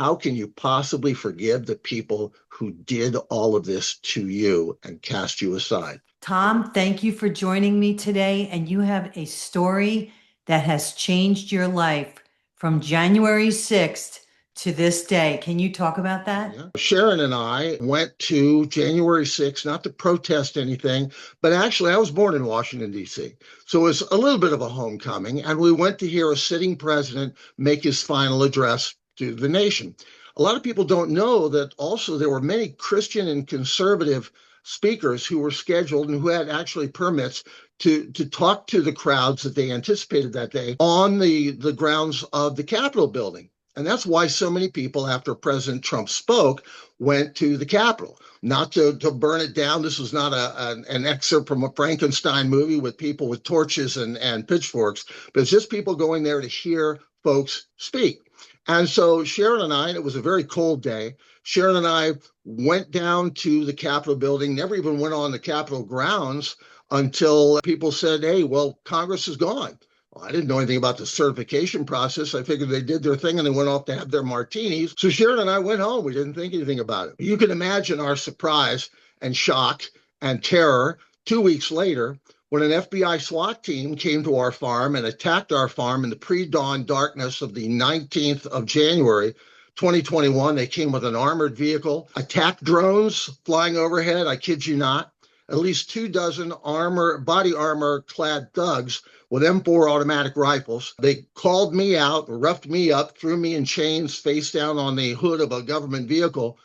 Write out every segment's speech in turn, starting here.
How can you possibly forgive the people who did all of this to you and cast you aside? Tom, thank you for joining me today. And you have a story that has changed your life from January 6th to this day. Can you talk about that? Yeah. Sharon and I went to January 6th, not to protest anything, but actually I was born in Washington, D.C. So it was a little bit of a homecoming. And we went to hear a sitting president make his final address to the nation. A lot of people don't know that also there were many Christian and conservative speakers who were scheduled and who had actually permits to talk to the crowds that they anticipated that day on the grounds of the Capitol building. And that's why so many people, after President Trump spoke, went to the Capitol, not to burn it down. This was not an excerpt from a Frankenstein movie with people with torches and pitchforks, but it's just people going there to hear folks speak. And so Sharon and I, and it was a very cold day, Sharon and I went down to the Capitol building, never even went on the Capitol grounds until people said, hey, well, Congress is gone. Well, I didn't know anything about the certification process. I figured they did their thing and they went off to have their martinis. So Sharon and I went home. We didn't think anything about it. You can imagine our surprise and shock and terror 2 weeks later when an FBI SWAT team came to our farm and attacked our farm in the pre-dawn darkness of the 19th of January, 2021. They came with an armored vehicle, attack drones flying overhead. I kid you not. At least 24 body armor clad thugs with M4 automatic rifles. They called me out, roughed me up, threw me in chains face down on the hood of a government vehicle.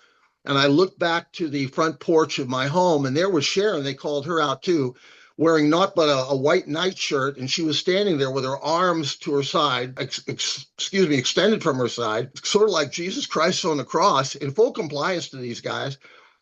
And I looked back to the front porch of my home, and there was Sharon. They called her out too, wearing not but a white nightshirt. And she was standing there with her arms to her side, extended from her side, sort of like Jesus Christ on the cross, in full compliance to these guys.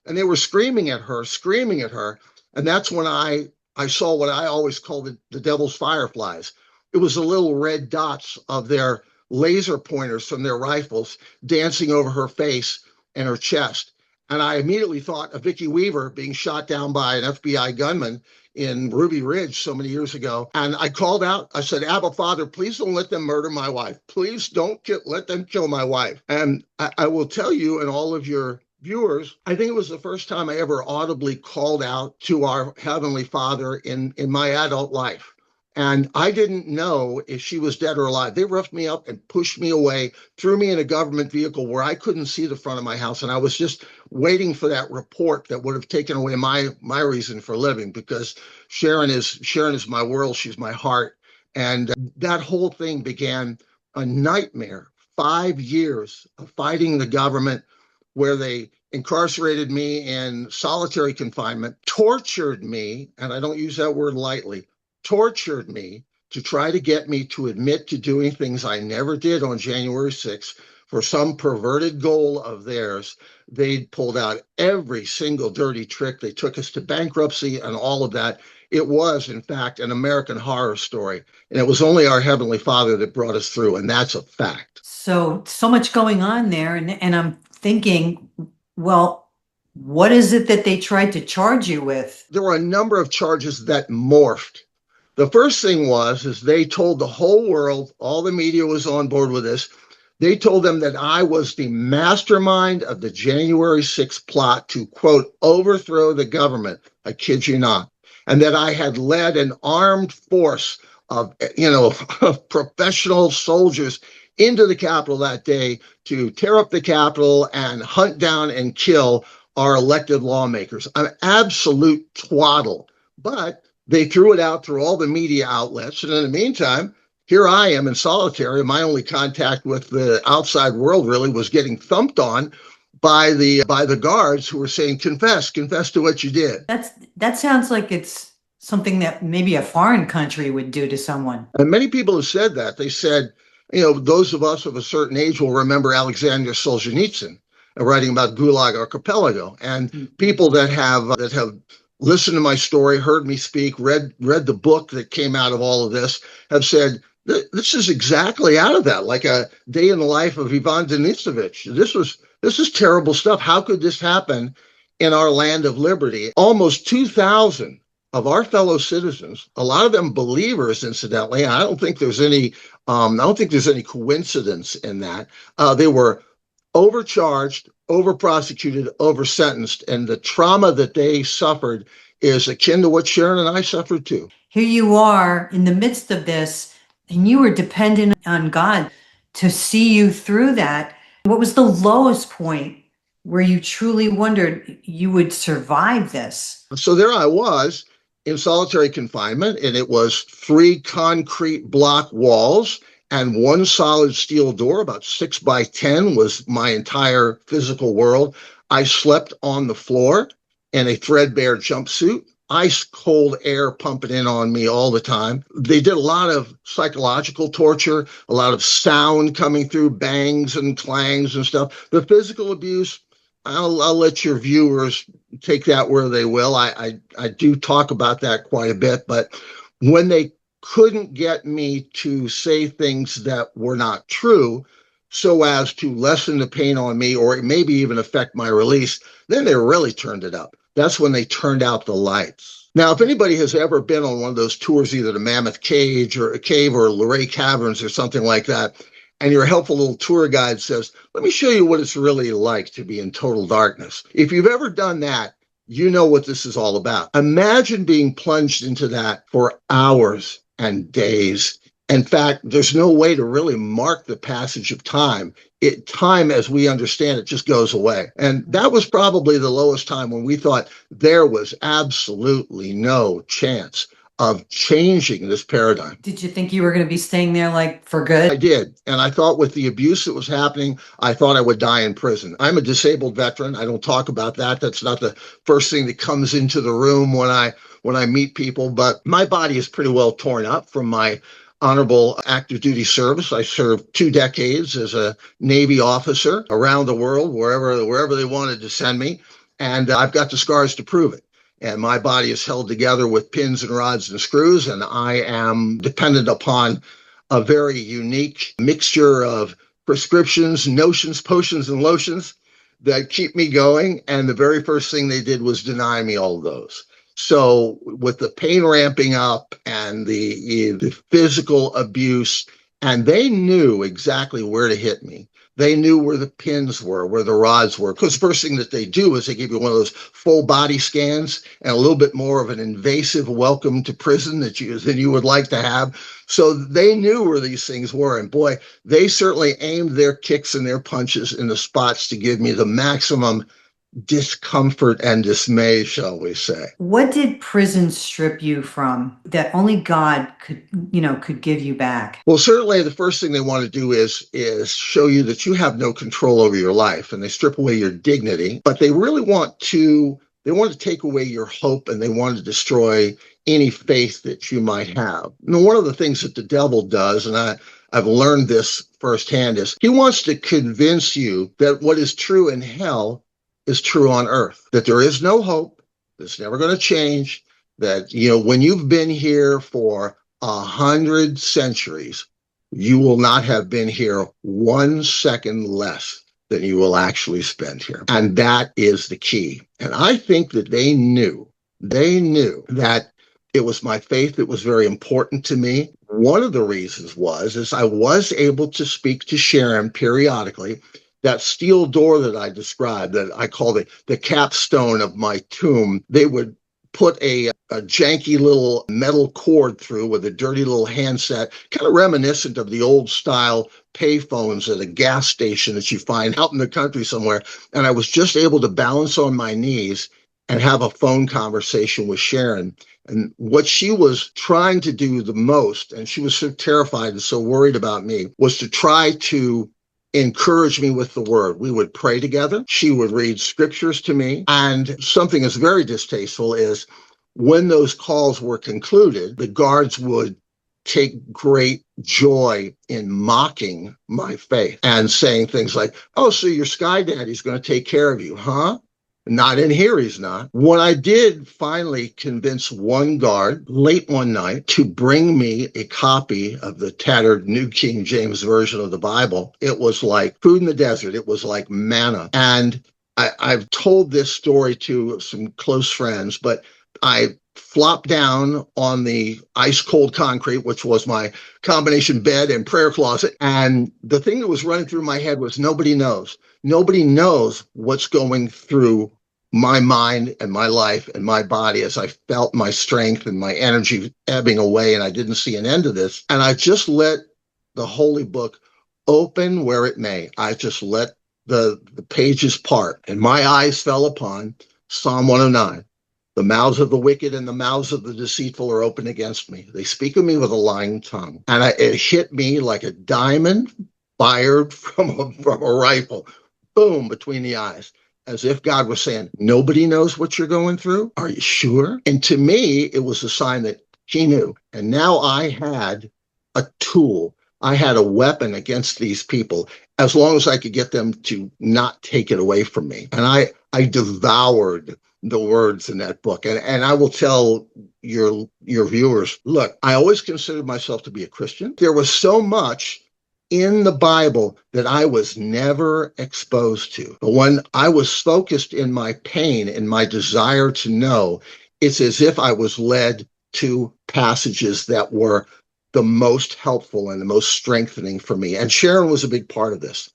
And they were screaming at her. And that's when I saw what I always call the devil's fireflies. It was the little red dots of their laser pointers from their rifles dancing over her face and her chest. And I immediately thought of Vicki Weaver being shot down by an FBI gunman in Ruby Ridge so many years ago. And I called out, I said, Abba, Father, please don't let them murder my wife. Please don't let them kill my wife. And I will tell you and all of your viewers, I think it was the first time I ever audibly called out to our Heavenly Father in my adult life. And I didn't know if she was dead or alive. They roughed me up and pushed me away, threw me in a government vehicle where I couldn't see the front of my house. And I was just waiting for that report that would have taken away my reason for living, because Sharon is my world. She's my heart. And that whole thing began a nightmare. 5 years of fighting the government, where they incarcerated me in solitary confinement, tortured me, and I don't use that word lightly, tortured me to try to get me to admit to doing things I never did on January 6th for some perverted goal of theirs. They pulled out every single dirty trick. They took us to bankruptcy and all of that. It was, in fact, an American horror story. And it was only our Heavenly Father that brought us through. And that's a fact. So much going on there. And I'm thinking, well, what is it that they tried to charge you with? There were a number of charges that morphed. The first thing is they told the whole world, all the media was on board with this. They told them that I was the mastermind of the January 6th plot to, quote, overthrow the government. I kid you not. And that I had led an armed force of professional soldiers into the Capitol that day to tear up the Capitol and hunt down and kill our elected lawmakers. An absolute twaddle. But they threw it out through all the media outlets. And in the meantime, here I am in solitary. My only contact with the outside world really was getting thumped on by the guards who were saying, confess to what you did. That sounds like it's something that maybe a foreign country would do to someone. And many people have said that. They said, those of us of a certain age will remember Alexander Solzhenitsyn writing about Gulag Archipelago. And people that have listened to my story, heard me speak, read the book that came out of all of this, have said, this is exactly out of that, like a day in the life of Ivan Denisovich. This is terrible stuff. How could this happen in our land of liberty? Almost 2,000 of our fellow citizens, a lot of them believers, incidentally. I don't think there's any coincidence in that. They were overcharged, over-prosecuted, over-sentenced, and the trauma that they suffered is akin to what Sharon and I suffered too. Here you are in the midst of this, and you were dependent on God to see you through that. What was the lowest point where you truly wondered you would survive this? So there I was in solitary confinement, and it was 3 concrete block walls and 1 solid steel door. About 6 by 10 was my entire physical world. I slept on the floor in a threadbare jumpsuit, ice cold air pumping in on me all the time. They did a lot of psychological torture, a lot of sound coming through, bangs and clangs and stuff. The physical abuse, I'll let your viewers take that where they will. I do talk about that quite a bit, but when they couldn't get me to say things that were not true so as to lessen the pain on me or maybe even affect my release, then they really turned it up. That's when they turned out the lights. Now, if anybody has ever been on one of those tours, either to Mammoth Cave or Luray Caverns or something like that, and your helpful little tour guide says, let me show you what it's really like to be in total darkness. If you've ever done that, you know what this is all about. Imagine being plunged into that for hours and days. In fact, there's no way to really mark the passage of time. Time, as we understand it, just goes away. And that was probably the lowest time when we thought there was absolutely no chance of changing this paradigm. Did you think you were going to be staying there like for good? I did. And I thought with the abuse that was happening, I thought I would die in prison. I'm a disabled veteran. I don't talk about that. That's not the first thing that comes into the room when I meet people, but my body is pretty well torn up from my honorable active duty service. I served 2 decades as a Navy officer around the world, wherever they wanted to send me. And I've got the scars to prove it. And my body is held together with pins and rods and screws, and I am dependent upon a very unique mixture of prescriptions, notions, potions, and lotions that keep me going. And the very first thing they did was deny me all of those. So with the pain ramping up and the physical abuse, and they knew exactly where to hit me. They knew where the pins were, where the rods were. Because the first thing that they do is they give you one of those full body scans and a little bit more of an invasive welcome to prison than you would like to have. So they knew where these things were. And boy, they certainly aimed their kicks and their punches in the spots to give me the maximum discomfort and dismay, shall we say. What did prison strip you from that only God could give you back? Well, certainly the first thing they want to do is show you that you have no control over your life, and they strip away your dignity, but they really want to take away your hope, and they want to destroy any faith that you might have. Now, one of the things that the devil does, and I've learned this firsthand, is he wants to convince you that what is true in hell is true on earth, that there is no hope, that's never going to change, that, when you've been here for 100 centuries, you will not have been here 1 second less than you will actually spend here. And that is the key. And I think that they knew that it was my faith that was very important to me. One of the reasons is I was able to speak to Sharon periodically. That steel door that I described, that I call the capstone of my tomb, they would put a janky little metal cord through with a dirty little handset, kind of reminiscent of the old style payphones at a gas station that you find out in the country somewhere. And I was just able to balance on my knees and have a phone conversation with Sharon. And what she was trying to do the most, and she was so terrified and so worried about me, was to try to encourage me with the word. We would pray together. She would read scriptures to me. And something that's very distasteful is when those calls were concluded, the guards would take great joy in mocking my faith and saying things like, oh, so your sky daddy's going to take care of you, huh? Not in here, he's not. When I did finally convince one guard late one night to bring me a copy of the tattered New King James Version of the Bible, it was like food in the desert. It was like manna. And I've told this story to some close friends, but I flopped down on the ice cold concrete, which was my combination bed and prayer closet. And the thing that was running through my head was, nobody knows. Nobody knows what's going through my mind and my life and my body as I felt my strength and my energy ebbing away, and I didn't see an end to this. And I just let the holy book open where it may. I just let the pages part, and my eyes fell upon Psalm 109. The mouths of the wicked and the mouths of the deceitful are open against me. They speak of me with a lying tongue. And it hit me like a diamond fired from a rifle, boom, between the eyes, as if God was saying, nobody knows what you're going through. Are you sure? And to me, it was a sign that he knew. And now I had a tool. I had a weapon against these people, as long as I could get them to not take it away from me. And I devoured the words in that book. And I will tell your viewers, look, I always considered myself to be a Christian. There was so much in the Bible that I was never exposed to. But when I was focused in my pain and my desire to know, it's as if I was led to passages that were the most helpful and the most strengthening for me. And Sharon was a big part of this.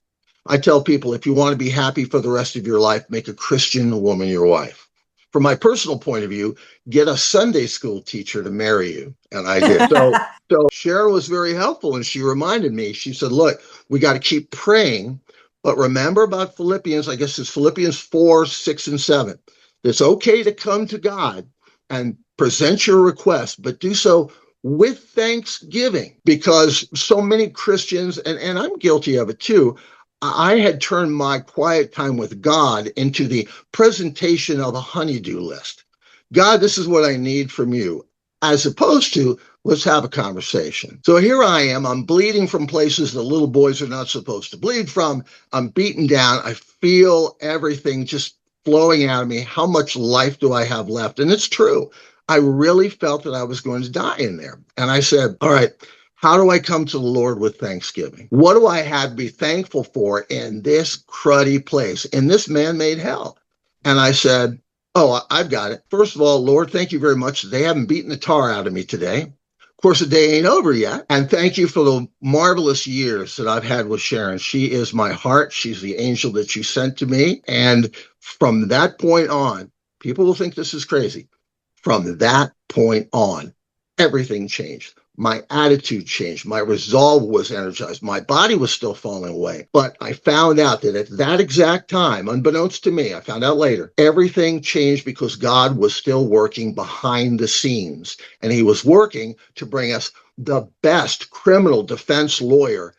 I tell people, if you want to be happy for the rest of your life, make a Christian woman your wife. From my personal point of view, get a Sunday school teacher to marry you. And I did. So Sharon was very helpful. And she reminded me, she said, look, we got to keep praying. But remember about Philippians, I guess it's Philippians 4, 6, and 7. It's okay to come to God and present your request, but do so with thanksgiving, because so many Christians, and I'm guilty of it too, I had turned my quiet time with God into the presentation of a honeydew list. God, this is what I need from you, as opposed to, let's have a conversation. So here I am, I'm bleeding from places that little boys are not supposed to bleed from. I'm beaten down. I feel everything just flowing out of me. How much life do I have left? And it's true. I really felt that I was going to die in there. And I said, all right, how do I come to the Lord with thanksgiving? What do I have to be thankful for in this cruddy place, in this man-made hell? And I said, oh, I've got it. First of all, Lord, thank you very much. They haven't beaten the tar out of me today. Of course, the day ain't over yet. And thank you for the marvelous years that I've had with Sharon. She is my heart. She's the angel that you sent to me. And from that point on, people will think this is crazy. From that point on, everything changed. My attitude changed. My resolve was energized. My body was still falling away. But I found out that at that exact time, unbeknownst to me, I found out later, everything changed because God was still working behind the scenes. And he was working to bring us the best criminal defense lawyer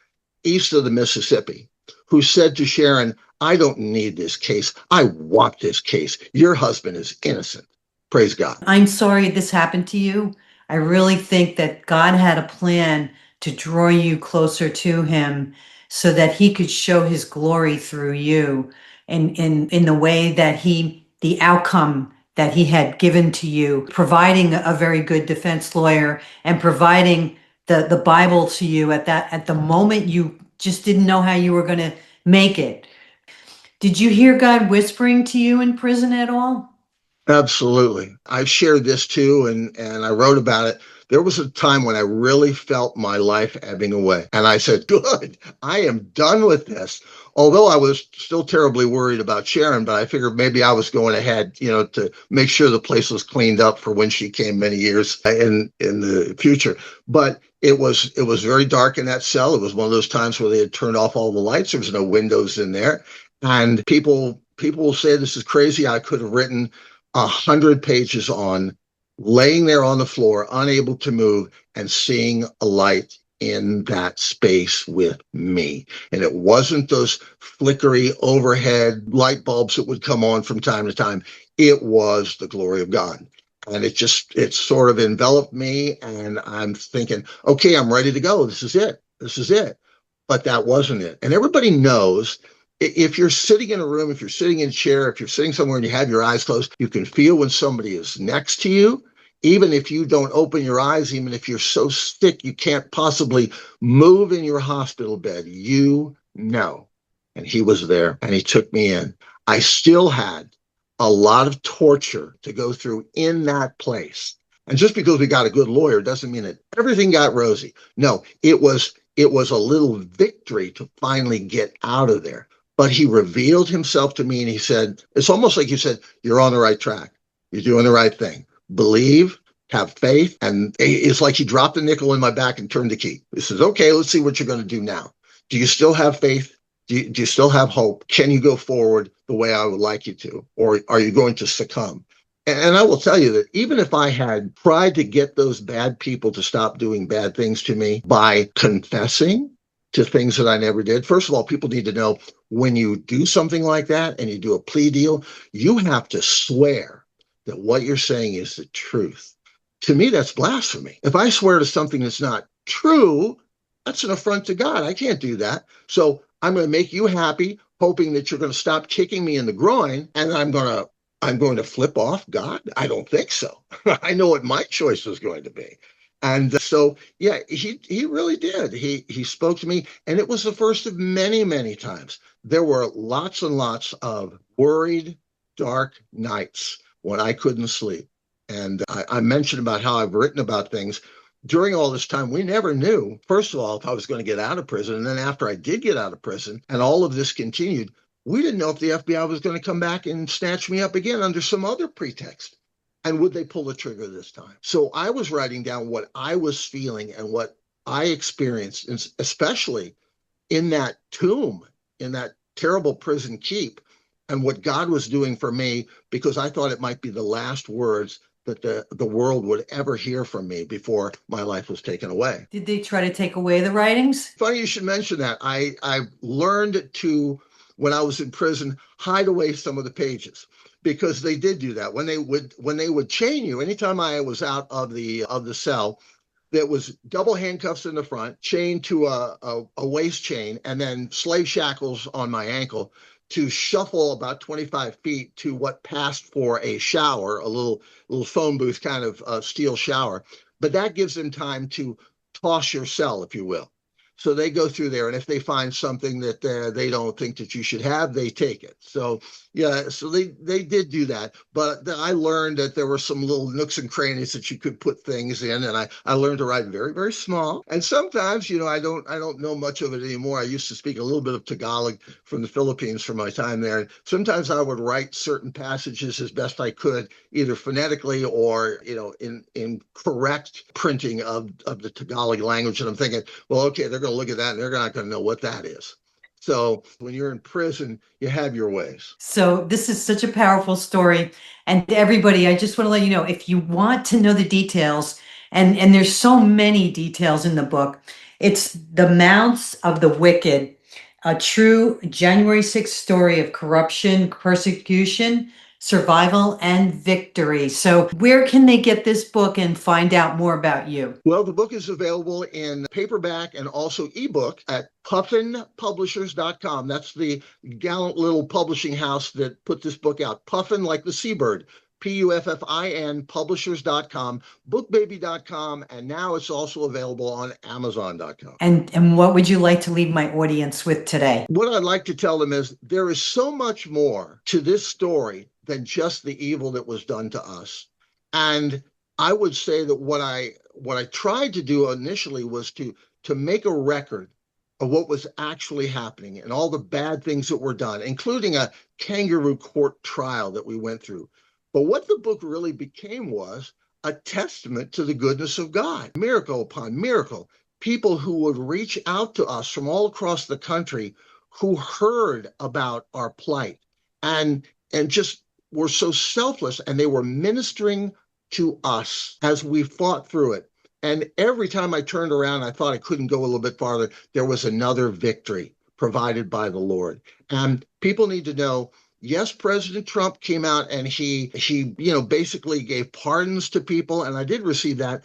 east of the Mississippi, who said to Sharon, I don't need this case. I want this case. Your husband is innocent. Praise God. I'm sorry this happened to you. I really think that God had a plan to draw you closer to him so that he could show his glory through you, and in the way that the outcome that he had given to you, providing a very good defense lawyer and providing the Bible to you at the moment you just didn't know how you were going to make it. Did you hear God whispering to you in prison at all? Absolutely. I've shared this too, and I wrote about it. There was a time when I really felt my life ebbing away. And I said, good, I am done with this. Although I was still terribly worried about Sharon, but I figured maybe I was going ahead, to make sure the place was cleaned up for when she came many years in the future. But it was very dark in that cell. It was one of those times where they had turned off all the lights. There was no windows in there. And people will say this is crazy. I could have written 100 pages on laying there on the floor, unable to move, and seeing a light in that space with me. And it wasn't those flickery overhead light bulbs that would come on from time to time. It was the glory of God. And it sort of enveloped me. And I'm thinking, okay, I'm ready to go. This is it. This is it. But that wasn't it. And everybody knows, if you're sitting in a room, if you're sitting in a chair, if you're sitting somewhere and you have your eyes closed, you can feel when somebody is next to you. Even if you don't open your eyes, even if you're so sick you can't possibly move in your hospital bed, you know. And he was there, and he took me in. I still had a lot of torture to go through in that place. And just because we got a good lawyer doesn't mean that everything got rosy. No, it was a little victory to finally get out of there. but he revealed himself to me and he said, it's almost like you said, you're on the right track. You're doing the right thing. Believe, have faith. And it's like he dropped a nickel in my back and turned the key. He says, okay, let's see what you're going to do now. Do you still have faith? Do you still have hope? Can you go forward the way I would like you to? Or are you going to succumb? And I will tell you that even if I had tried to get those bad people to stop doing bad things to me by confessing to things that I never did, first of all, people need to know when you do something like that and you do a plea deal, you have to swear that what you're saying is the truth. To me, that's blasphemy. If I swear to something that's not true, that's an affront to God. I can't do that. So I'm going to make you happy, hoping that you're going to stop kicking me in the groin, and I'm going to flip off God? I don't think so. I know what my choice was going to be. And so, yeah, he really did. He spoke to me, and it was the first of many, many times. There were lots and lots of worried, dark nights when I couldn't sleep. And I mentioned about how I've written about things. During all this time, we never knew, first of all, if I was going to get out of prison. And then after I did get out of prison and all of this continued, we didn't know if the FBI was going to come back and snatch me up again under some other pretext. And would they pull the trigger this time? So I was writing down what I was feeling and what I experienced, especially in that tomb, in that terrible prison keep, and what God was doing for me, because I thought it might be the last words that the world would ever hear from me before my life was taken away. Did they try to take away the writings? Funny you should mention that. I learned to, when I was in prison, hide away some of the pages, because they did do that. When they would chain you, anytime I was out of the cell, there was double handcuffs in the front, chained to a waist chain, and then slave shackles on my ankle to shuffle about 25 feet to what passed for a shower, a little phone booth kind of steel shower. But that gives them time to toss your cell, if you will. So they go through there, and if they find something that they don't think that you should have, they take it. So yeah, so they did do that. But I learned that there were some little nooks and crannies that you could put things in, and I learned to write very, very small. And sometimes, I don't know much of it anymore. I used to speak a little bit of Tagalog from the Philippines from my time there. And sometimes I would write certain passages as best I could, either phonetically or in correct printing of the Tagalog language. And I'm thinking, well, okay, they're going to look at that and they're not going to know what that is. So when you're in prison, you have your ways. So this is such a powerful story. And everybody, I just want to let you know, if you want to know the details, and there's so many details in the book, it's The Mounts of the Wicked, a true January 6th story of corruption, persecution, survival, and victory. So where can they get this book and find out more about you? Well, the book is available in paperback and also ebook at puffinpublishers.com. That's the gallant little publishing house that put this book out. Puffin, like the seabird. Puffin publishers.com, bookbaby.com, and now it's also available on amazon.com. And what would you like to leave my audience with today? What I'd like to tell them is there is so much more to this story than just the evil that was done to us. And I would say that what I tried to do initially was to make a record of what was actually happening and all the bad things that were done, including a kangaroo court trial that we went through. But what the book really became was a testament to the goodness of God, miracle upon miracle. People who would reach out to us from all across the country who heard about our plight and just were so selfless, and they were ministering to us as we fought through it. And every time I turned around, I thought I couldn't go a little bit farther. There was another victory provided by the Lord. And people need to know, yes, President Trump came out and he basically gave pardons to people, and I did receive that.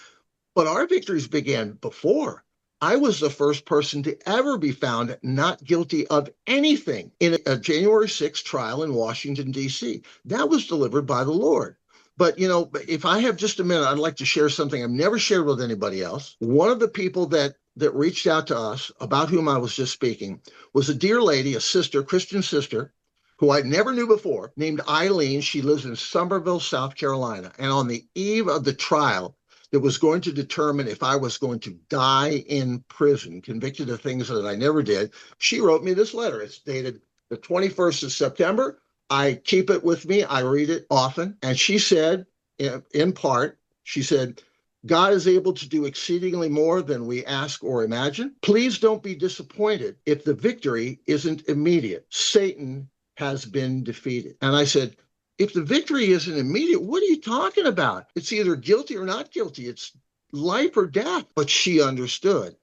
But our victories began before. I was the first person to ever be found not guilty of anything in a January 6th trial in Washington, D.C. That was delivered by the Lord. But, if I have just a minute, I'd like to share something I've never shared with anybody else. One of the people that reached out to us, about whom I was just speaking, was a dear lady, a sister, Christian sister, who I never knew before, named Eileen. She lives in Somerville, South Carolina. And on the eve of the trial that was going to determine if I was going to die in prison, convicted of things that I never did, she wrote me this letter. It's dated The 21st of September, I keep it with me. I read it often. And she said, in part, she said, God is able to do exceedingly more than we ask or imagine. Please don't be disappointed if the victory isn't immediate. Satan has been defeated. And I said, if the victory isn't immediate, what are you talking about? It's either guilty or not guilty. It's life or death. But she understood.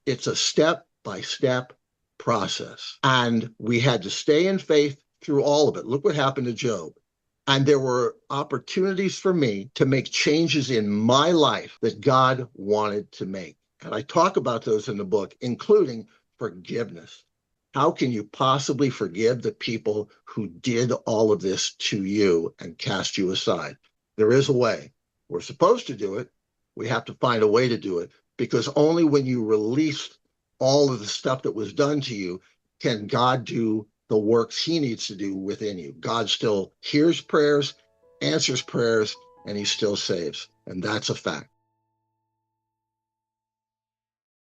It's a step-by-step process. And we had to stay in faith through all of it. Look what happened to Job. And there were opportunities for me to make changes in my life that God wanted to make. And I talk about those in the book, including forgiveness. How can you possibly forgive the people who did all of this to you and cast you aside? There is a way. We're supposed to do it. We have to find a way to do it, because only when you release all of the stuff that was done to you can God do the works he needs to do within you. God still hears prayers, answers prayers, and he still saves. And that's a fact.